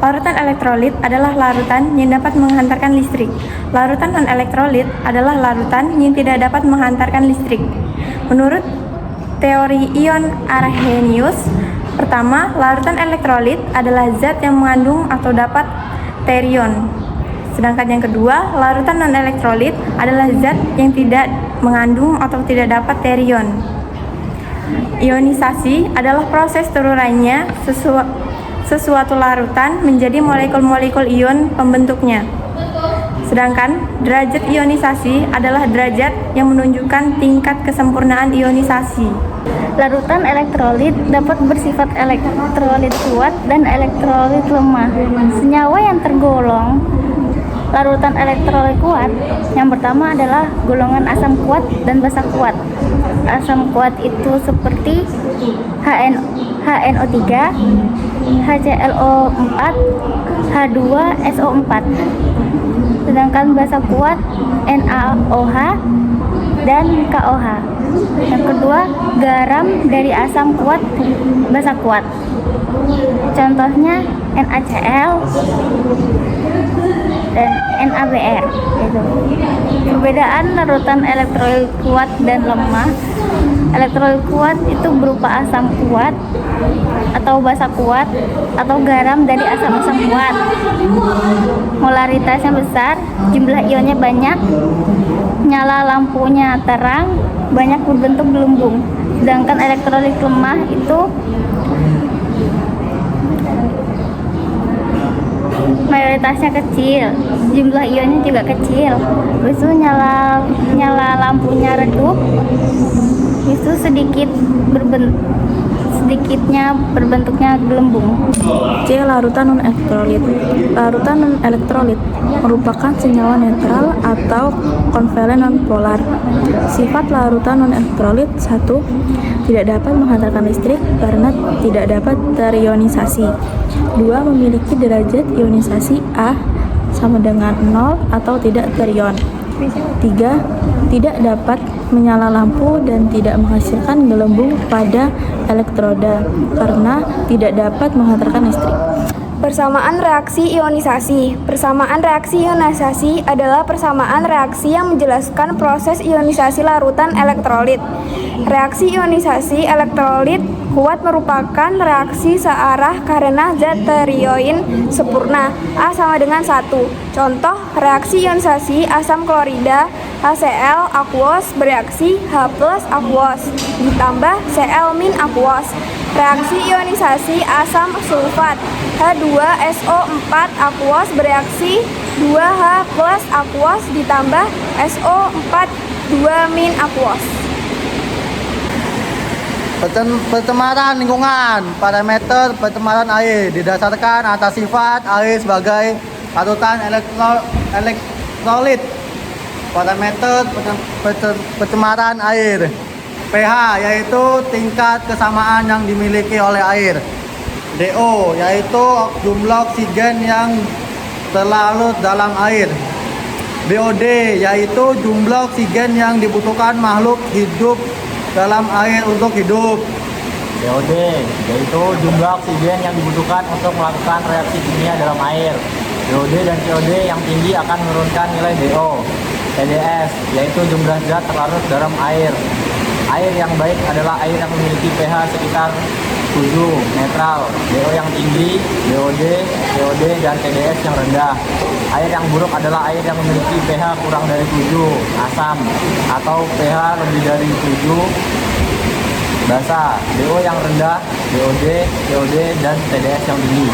Larutan elektrolit adalah larutan yang dapat menghantarkan listrik. Larutan non-elektrolit adalah larutan yang tidak dapat menghantarkan listrik. Menurut teori ion Arrhenius, pertama, larutan elektrolit adalah zat yang mengandung atau dapat terion. Sedangkan yang kedua, larutan non-elektrolit adalah zat yang tidak mengandung atau tidak dapat terion. Ionisasi adalah proses turunannya sesuatu larutan menjadi molekul-molekul ion pembentuknya. Sedangkan derajat ionisasi adalah derajat yang menunjukkan tingkat kesempurnaan ionisasi. Larutan elektrolit dapat bersifat elektrolit kuat dan elektrolit lemah. Senyawa yang tergolong larutan elektrolit kuat yang pertama adalah golongan asam kuat dan basa kuat. Asam kuat itu seperti HNO3, HClO4, H2SO4. Sedangkan basa kuat NaOH dan KOH. Yang kedua, garam dari asam kuat basa kuat. Contohnya NaCl dan NaBr. Gitu. Perbedaan larutan elektrolit kuat dan lemah. Elektrolit kuat itu berupa asam kuat atau basa kuat atau garam dari asam-asam kuat. Molaritasnya besar, jumlah ionnya banyak, nyala lampunya terang, banyak berbentuk gelembung. Sedangkan elektrolit lemah itu mayoritasnya kecil, jumlah ionnya juga kecil. Itu nyala lampunya redup, itu sedikitnya berbentuknya gelembung. C. Larutan non-elektrolit. Larutan non-elektrolit merupakan senyawa netral atau konvalen nonpolar. Sifat larutan non-elektrolit: 1. Tidak dapat menghantarkan listrik karena tidak dapat terionisasi. 2. Memiliki derajat ionisasi A sama dengan 0 atau tidak terion. 3. Tidak dapat menyala lampu dan tidak menghasilkan gelembung pada elektroda karena tidak dapat menghantarkan listrik. Persamaan reaksi ionisasi. Persamaan reaksi ionisasi adalah persamaan reaksi yang menjelaskan proses ionisasi larutan elektrolit. Reaksi ionisasi elektrolit kuat merupakan reaksi searah karena zat terioin sempurna A sama dengan 1. Contoh reaksi ionisasi asam klorida HCl aquos bereaksi H+ aquos ditambah Cl- aquos. Reaksi ionisasi asam sulfat H2SO4 aquos bereaksi 2H+ aquos ditambah SO4 2- aquos. Pencemaran lingkungan. Parameter pencemaran air didasarkan atas sifat air sebagai larutan elektrolit. Parameter pencemaran air. pH yaitu tingkat kesamaan yang dimiliki oleh air. DO yaitu jumlah oksigen yang terlarut dalam air. BOD yaitu jumlah oksigen yang dibutuhkan makhluk hidup dalam air untuk hidup. BOD yaitu jumlah oksigen yang dibutuhkan untuk melakukan reaksi kimia dalam air. BOD dan COD yang tinggi akan menurunkan nilai DO. TDS yaitu jumlah zat terlarut dalam air. Air yang baik adalah air yang memiliki pH sekitar 7, netral. DO yang tinggi, BOD, COD, dan TDS yang rendah. Air yang buruk adalah air yang memiliki pH kurang dari 7, asam, atau pH lebih dari 7, basa. DO yang rendah, BOD, COD, dan TDS yang tinggi.